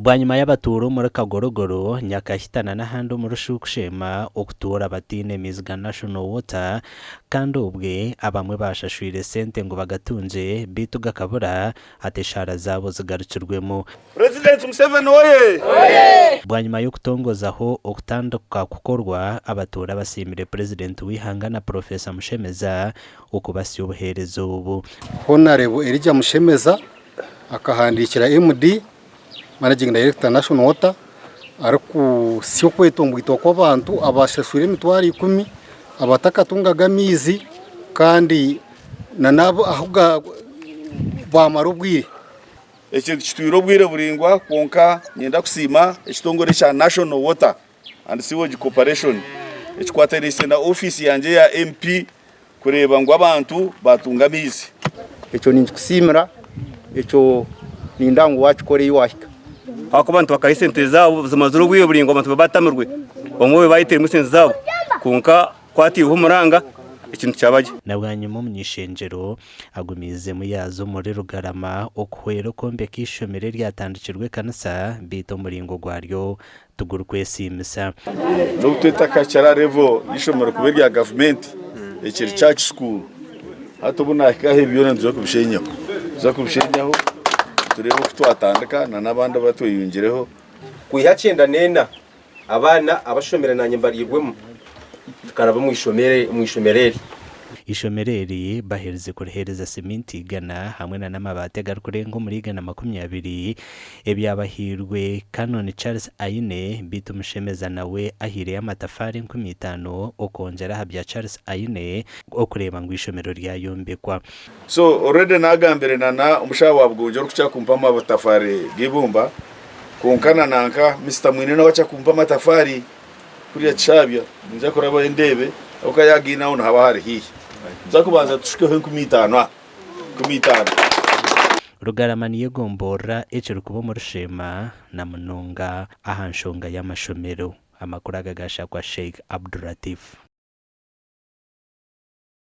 bwanyuma y'abaturo muri Kagorogoro Nyakahitana n'ahandi muri Shukushema okutura batine Mizga National Water kandi ubwe abamwe bashashwire sente ngo bagatunje bitu gakabura ateshara zabo zigarucirwemo. President Museveni oye bwanyuma yo kutongozaho okutanduka kukorwa abatura basimire President wihangana Professor Mushemeza ukubasiye ubuherezo ubu. Honorable Elijah Mushemeza akahandikira MD Managing Director National Water araku sio kwetombo itoko abantu abashashure mitwari 10 abatakatungaga mizi kandi nanabo ahuga bamarubwire ekintu kitwiro bwire buringwa konka nyenda kusima ekitongore cha National Water and Sewage Corporation ekikwaterese na office yanje ya MP kureba ngo abantu batunga mizi echo ninkusimira echo nindango wachikoreye wahika hako bantu bakayisente zabo zamazuru bwiye buringo abantu babatamirwe bamwe bayitera musente zabo kunka kwati humuranga ikintu cyabaje nabwanyuma munyishenjero agumize muyazo muri Rugarama okuhero kombe kishomere ryatandikirwe kanasa bito muringo gwaryo tugurukwe simisa no twetaka cyara level yishomero kubera ya government ekiri church school hatubuna kahe biyona nzo kubishenyaho turebe ko twatandika n'abandi batuyungireho kuyacenda nena abana abashomera nanye mbarirwemo tukaraba mwishomereri ishomereri bahereze kurehereza seminti igana hamwe na n'amabate garukurengo muri igana 20 ebyabahirwe Canon Charles Aine bitu Mushemeza nawe ahire y'amatafari 15 okongera habya Charles Aine okureba ngo ishomero rya yombekwa so already nagambere nana umushawa wabwuje rukucha kumpama amatafari gibumba kunkana nanka Mr Mwinene wacha kumpa amatafari kuriya chabya nja kuraba indebe ukayagina uno haba hari hihi zakubanza tushikeho 15 Rugarama niyo gombora ecero kubo mu Rushema na Mununga ahanshonga y'amashomero amakuru agagasha kwa Sheikh Abdulatif.